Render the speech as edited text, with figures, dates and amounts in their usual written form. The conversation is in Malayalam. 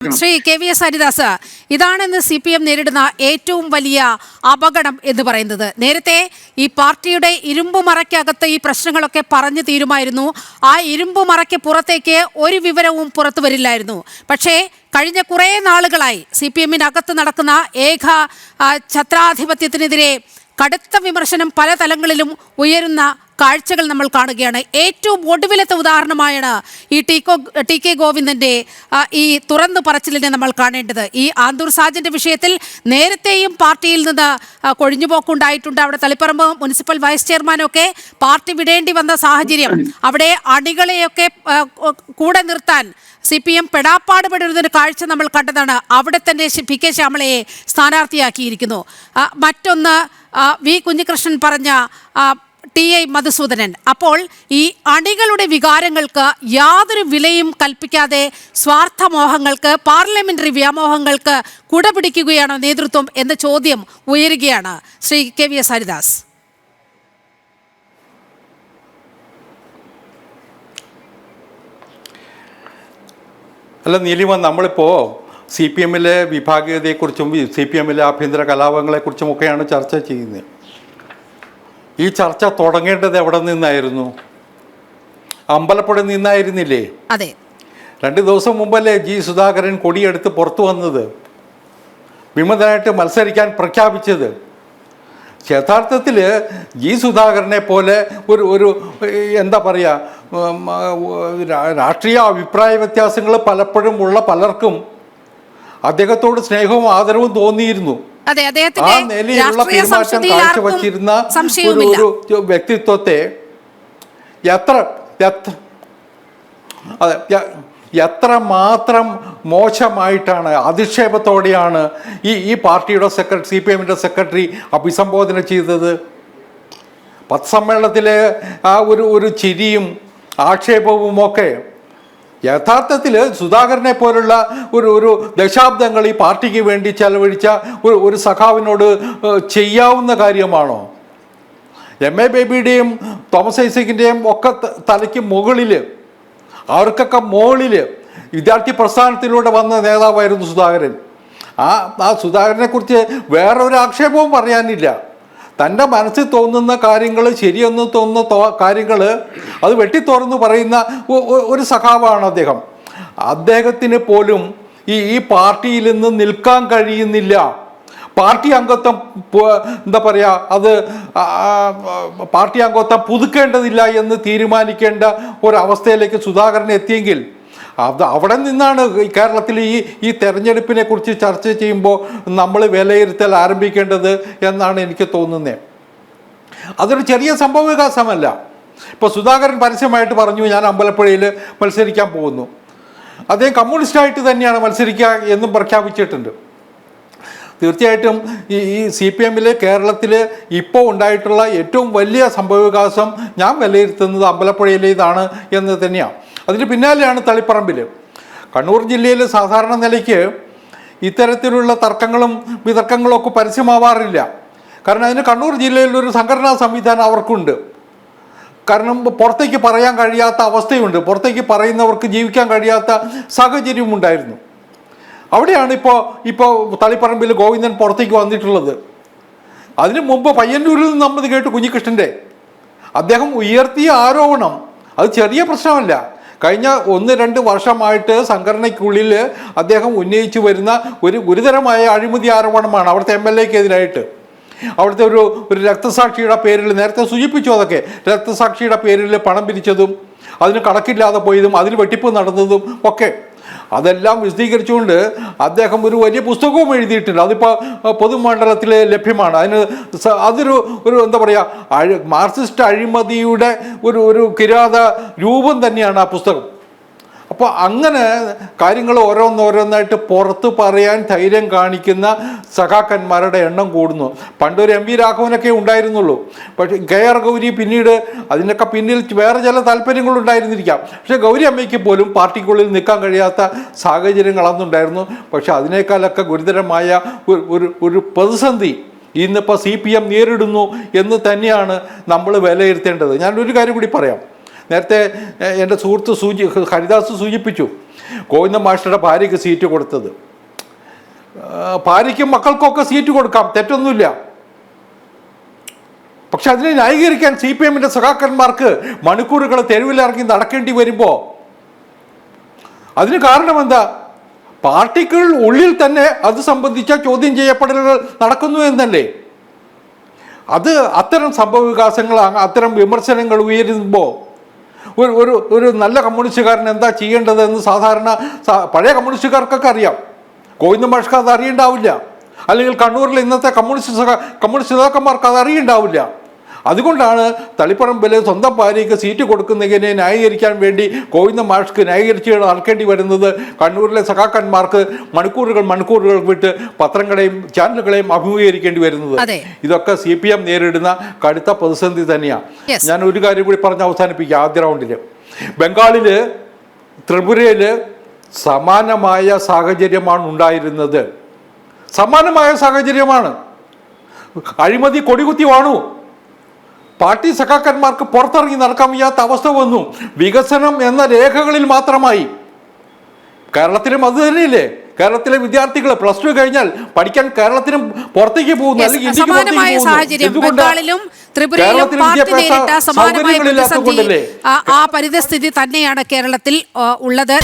ശ്രീ KVS ഹരിദാസ്, ഇതാണെന്ന് CPM നേരിടുന്ന ഏറ്റവും വലിയ അപകടം എന്ന് പറയുന്നത്. നേരത്തെ ഈ പാർട്ടിയുടെ ഇരുമ്പുമറയ്ക്കകത്ത് ഈ പ്രശ്നങ്ങളൊക്കെ പറഞ്ഞു തീരുമായിരുന്നു. ആ ഇരുമ്പുമറയ്ക്ക് പുറത്തേക്ക് ഒരു വിവരവും പുറത്തു വരില്ലായിരുന്നു. പക്ഷേ കഴിഞ്ഞ കുറേ നാളുകളായി CPM-നകത്ത് നടക്കുന്ന ഏക ഛത്രാധിപത്യത്തിനെതിരെ കടുത്ത വിമർശനം പല തലങ്ങളിലും ഉയരുന്ന കാഴ്ചകൾ നമ്മൾ കാണുകയാണ്. ഏറ്റവും ഒടുവിലത്തെ ഉദാഹരണമായാണ് ഈ ടി കെ ഗോവിന്ദൻ്റെ ഈ തുറന്നു പറച്ചിലിനെ നമ്മൾ കാണേണ്ടത്. ഈ ആന്തൂർ സാജൻ്റെ വിഷയത്തിൽ നേരത്തെയും പാർട്ടിയിൽ നിന്ന് കൊഴിഞ്ഞുപോക്കുണ്ടായിട്ടുണ്ട്. അവിടെ തളിപ്പറമ്പ് മുനിസിപ്പൽ വൈസ് ചെയർമാനൊക്കെ പാർട്ടി വിടേണ്ടി വന്ന സാഹചര്യം, അവിടെ അണികളെയൊക്കെ കൂടെ നിർത്താൻ CPM പെടാപ്പാട് പെടുന്നൊരു കാഴ്ച നമ്മൾ കണ്ടതാണ്. അവിടെ തന്നെ PK ശ്യാമളയെ സ്ഥാനാർത്ഥിയാക്കിയിരിക്കുന്നു. മറ്റൊന്ന് വി കുഞ്ഞികൃഷ്ണൻ പറഞ്ഞ TI മധുസൂദനൻ. അപ്പോൾ ഈ അണികളുടെ വികാരങ്ങൾക്ക് യാതൊരു വിലയും കൽപ്പിക്കാതെ സ്വാർത്ഥമോഹങ്ങൾക്ക്, പാർലമെന്ററി വ്യാമോഹങ്ങൾക്ക് കുടപിടിക്കുകയാണോ നേതൃത്വം എന്ന ചോദ്യം ഉയരുകയാണ്. ശ്രീ KVS ഹരിദാസ്. അല്ല നീലിമ, നമ്മളിപ്പോൾ CPM-ലെ വിഭാഗീയതയെക്കുറിച്ചും CPM-ലെ ആഭ്യന്തര കലാപങ്ങളെക്കുറിച്ചുമൊക്കെയാണ് ചർച്ച ചെയ്യുന്നത്. ഈ ചർച്ച തുടങ്ങേണ്ടത് എവിടെ നിന്നായിരുന്നു? അമ്പലപ്പുഴ നിന്നായിരുന്നില്ലേ? അതെ. 2 ദിവസം മുമ്പല്ലേ സുധാകരൻ കൊടിയെടുത്ത് പുറത്തു വന്നത്, വിമതനായിട്ട് മത്സരിക്കാൻ പ്രഖ്യാപിച്ചത്. യഥാർത്ഥത്തിൽ സുധാകരനെ പോലെ ഒരു എന്താ പറയുക, രാഷ്ട്രീയ അഭിപ്രായ വ്യത്യാസങ്ങൾ പലപ്പോഴും ഉള്ള പലർക്കും അദ്ദേഹത്തോട് സ്നേഹവും ആദരവും തോന്നിയിരുന്നു. ആ നിലയിലുള്ള പെരുമാറ്റം കാഴ്ചവച്ചിരുന്ന ഒരു വ്യക്തിത്വത്തെ എത്ര മാത്രം മോശമായിട്ടാണ്, അധിക്ഷേപത്തോടെയാണ് ഈ പാർട്ടിയുടെ CPM-ൻ്റെ സെക്രട്ടറി അഭിസംബോധന ചെയ്തത്. പത്രസമ്മേളനത്തിലെ ആ ഒരു ചിരിയും ആക്ഷേപവുമൊക്കെ യഥാർത്ഥത്തിൽ സുധാകരനെ പോലുള്ള ഒരു ദശാബ്ദങ്ങൾ ഈ പാർട്ടിക്ക് വേണ്ടി ചെലവഴിച്ച ഒരു സഖാവിനോട് ചെയ്യാവുന്ന കാര്യമാണോ? MA ബേബിയുടെയും തോമസ് ഐസക്കിൻ്റെയും ഒക്കെ തലയ്ക്ക് മുകളിൽ, അവർക്കൊക്കെ മുകളിൽ വിദ്യാർത്ഥി പ്രസ്ഥാനത്തിലൂടെ വന്ന നേതാവായിരുന്നു സുധാകരൻ. ആ സുധാകരനെ കുറിച്ച് വേറൊരു ആക്ഷേപവും പറയാനില്ല. തൻ്റെ മനസ്സിൽ തോന്നുന്ന കാര്യങ്ങൾ, ശരിയെന്ന് തോന്നുന്ന കാര്യങ്ങൾ അത് വെട്ടിത്തുറന്ന് പറയുന്ന ഒരു സഖാവാണ് അദ്ദേഹം. അദ്ദേഹത്തിന് പോലും ഈ പാർട്ടിയിൽ നിന്ന് നിൽക്കാൻ കഴിയുന്നില്ല. പാർട്ടി അംഗത്വം എന്താ പറയുക, അത് പാർട്ടി അംഗത്വം പുതുക്കേണ്ടതില്ല എന്ന് തീരുമാനിക്കേണ്ട ഒരവസ്ഥയിലേക്ക് സുധാകരൻ എത്തിയെങ്കിൽ അവിടെ നിന്നാണ് കേരളത്തിൽ ഈ തെരഞ്ഞെടുപ്പിനെ കുറിച്ച് ചർച്ച ചെയ്യുമ്പോൾ നമ്മൾ വിലയിരുത്തൽ ആരംഭിക്കേണ്ടത് എന്നാണ് എനിക്ക് തോന്നുന്നത്. അതൊരു ചെറിയ സംഭവ വികാസമല്ല. ഇപ്പോൾ സുധാകരൻ പരസ്യമായിട്ട് പറഞ്ഞു, ഞാൻ അമ്പലപ്പുഴയിൽ മത്സരിക്കാൻ പോകുന്നു. അദ്ദേഹം കമ്മ്യൂണിസ്റ്റായിട്ട് തന്നെയാണ് മത്സരിക്കുക എന്നും പ്രഖ്യാപിച്ചിട്ടുണ്ട്. തീർച്ചയായിട്ടും ഈ CPM-ലെ കേരളത്തിൽ ഇപ്പോൾ ഉണ്ടായിട്ടുള്ള ഏറ്റവും വലിയ സംഭവവികാസം ഞാൻ വിലയിരുത്തുന്നത് അമ്പലപ്പുഴയിലേതാണ് എന്ന് തന്നെയാണ്. അതിന് പിന്നാലെയാണ് തളിപ്പറമ്പിൽ. കണ്ണൂർ ജില്ലയിൽ സാധാരണ നിലയ്ക്ക് ഇത്തരത്തിലുള്ള തർക്കങ്ങളും വിതർക്കങ്ങളും ഒക്കെ പരസ്യമാവാറില്ല. കാരണം അതിന് കണ്ണൂർ ജില്ലയിലൊരു സംഘടനാ സംവിധാനം അവർക്കുണ്ട്. കാരണം പുറത്തേക്ക് പറയാൻ കഴിയാത്ത അവസ്ഥയുണ്ട്, പുറത്തേക്ക് പറയുന്നവർക്ക് ജീവിക്കാൻ കഴിയാത്ത സാഹചര്യമുണ്ടായിരുന്നു. അവിടെയാണ് ഇപ്പോൾ തളിപ്പറമ്പിൽ ഗോവിന്ദൻ പുറത്തേക്ക് വന്നിട്ടുള്ളത്. അതിന് മുമ്പ് പയ്യന്നൂരിൽ നിന്ന് നമ്മൾ കേട്ടു കുഞ്ഞികൃഷ്ണൻ്റെ, അദ്ദേഹം ഉയർത്തിയ ആരോപണം അത് ചെറിയ പ്രശ്നമല്ല. കഴിഞ്ഞ 1-2 വർഷമായിട്ട് സംഘടനയ്ക്കുള്ളിൽ അദ്ദേഹം ഉന്നയിച്ചു വരുന്ന ഒരു ഗുരുതരമായ അഴിമതി ആരോപണമാണ് അവിടുത്തെ MLA-ക്കെതിരായിട്ട്. അവിടുത്തെ ഒരു രക്തസാക്ഷിയുടെ പേരിൽ, നേരത്തെ സൂചിപ്പിച്ചു, അതൊക്കെ രക്തസാക്ഷിയുടെ പേരിൽ പണം പിരിച്ചതും അതിന് കണക്കില്ലാതെ പോയതും അതിന് വെട്ടിപ്പ് നടന്നതും ഒക്കെ അതെല്ലാം വിശദീകരിച്ചുകൊണ്ട് അദ്ദേഹം ഒരു വലിയ പുസ്തകവും എഴുതിയിട്ടുണ്ട്. അതിപ്പോൾ പൊതുമണ്ഡലത്തിൽ ലഭ്യമാണ്. അതൊരു എന്താ പറയുക, മാർക്സിസ്റ്റ് അഴിമതിയുടെ ഒരു കിരാത രൂപം തന്നെയാണ് ആ പുസ്തകം. അപ്പോൾ അങ്ങനെ കാര്യങ്ങൾ ഓരോന്നോരോന്നായിട്ട് പുറത്ത് പറയാൻ ധൈര്യം കാണിക്കുന്ന സഖാക്കന്മാരുടെ എണ്ണം കൂടുന്നു. പണ്ടൊരു MV രാഘവനൊക്കെ ഉണ്ടായിരുന്നുള്ളൂ. പക്ഷേ KR ഗൗരി പിന്നീട് അതിനൊക്കെ പിന്നിൽ വേറെ ചില താല്പര്യങ്ങളുണ്ടായിരുന്നിരിക്കാം. പക്ഷേ ഗൗരി അമ്മയ്ക്ക് പോലും പാർട്ടിക്കുള്ളിൽ നിൽക്കാൻ കഴിയാത്ത സാഹചര്യങ്ങൾ അന്നുണ്ടായിരുന്നു. പക്ഷേ അതിനേക്കാളൊക്കെ ഗുരുതരമായ ഒരു പ്രതിസന്ധി ഇന്നിപ്പോൾ CPM നേരിടുന്നു എന്ന് തന്നെയാണ് നമ്മൾ വിലയിരുത്തേണ്ടത്. ഞാനൊരു കാര്യം കൂടി പറയാം. നേരത്തെ എൻ്റെ സുഹൃത്ത് ഹരിദാസ് സൂചിപ്പിച്ചു, ഗോവിന്ദൻ മാസ്റ്ററുടെ ഭാര്യയ്ക്ക് സീറ്റ് കൊടുത്തത്. ഭാര്യയ്ക്കും മക്കൾക്കൊക്കെ സീറ്റ് കൊടുക്കാം, തെറ്റൊന്നുമില്ല. പക്ഷെ അതിനെ ന്യായീകരിക്കാൻ CPM-ന്റെ സഖാക്കന്മാർക്ക് മണിക്കൂറുകൾ തെരുവിലിറങ്ങി നടക്കേണ്ടി വരുമ്പോൾ അതിന് കാരണം എന്താ? പാർട്ടികൾ ഉള്ളിൽ തന്നെ അത് സംബന്ധിച്ച ചോദ്യം ചെയ്യപ്പെടലുകൾ നടക്കുന്നു എന്നല്ലേ. അത് അത്തരം സംഭവ വികാസങ്ങൾ, അത്തരം വിമർശനങ്ങൾ ഉയരുമ്പോൾ ഒരു നല്ല കമ്മ്യൂണിസ്റ്റുകാരൻ എന്താ ചെയ്യേണ്ടതെന്ന് സാധാരണ പഴയ കമ്മ്യൂണിസ്റ്റുകാർക്കൊക്കെ അറിയാം. ഗോവിന്ദൻ മാഷ്ക്ക് അത് അറിയണ്ടാവില്ല, അല്ലെങ്കിൽ കണ്ണൂരിലെ ഇന്നത്തെ കമ്മ്യൂണിസ്റ്റ് നേതാക്കന്മാർക്ക് അത് അറിയണ്ടാവില്ല. അതുകൊണ്ടാണ് തളിപ്പറമ്പിൽ സ്വന്തം ഭാര്യയ്ക്ക് സീറ്റ് കൊടുക്കുന്നതിനെ ന്യായീകരിക്കാൻ വേണ്ടി ഗോവിന്ദൻ മാഷ്ക്ക് ന്യായീകരിച്ച് നടക്കേണ്ടി വരുന്നത് കണ്ണൂരിലെ സഖാക്കന്മാർക്ക് മണിക്കൂറുകൾ വിട്ട് പത്രങ്ങളെയും ചാനലുകളെയും അഭിമുഖീകരിക്കേണ്ടി വരുന്നത്. ഇതൊക്കെ CPM നേരിടുന്ന കടുത്ത പ്രതിസന്ധി തന്നെയാണ്. ഞാൻ ഒരു കാര്യം കൂടി പറഞ്ഞ് അവസാനിപ്പിക്കുക. ആദ്യ റൗണ്ടിൽ ബംഗാളില്, ത്രിപുരയില് സമാനമായ സാഹചര്യമാണ് ഉണ്ടായിരുന്നത്. സമാനമായ സാഹചര്യമാണ്. അഴിമതി കൊടികുത്തി വാണു. പാർട്ടി സഖാക്കന്മാർക്ക് പുറത്തിറങ്ങി നടക്കാൻ വയ്യാത്ത അവസ്ഥ വന്നു. വികസനം എന്ന രേഖകളിൽ മാത്രമായി. കേരളത്തിലും അത് തന്നെയില്ലേ? കേരളത്തിലെ വിദ്യാർത്ഥികൾ +2 കഴിഞ്ഞാൽ പഠിക്കാൻ കേരളത്തിനും പുറത്തേക്ക് പോകുന്നു, അല്ലെങ്കിൽ ഇന്ത്യക്ക് ആ പരിതസ്ഥിതി തന്നെയാണ് കേരളത്തിൽ ഉള്ളത്.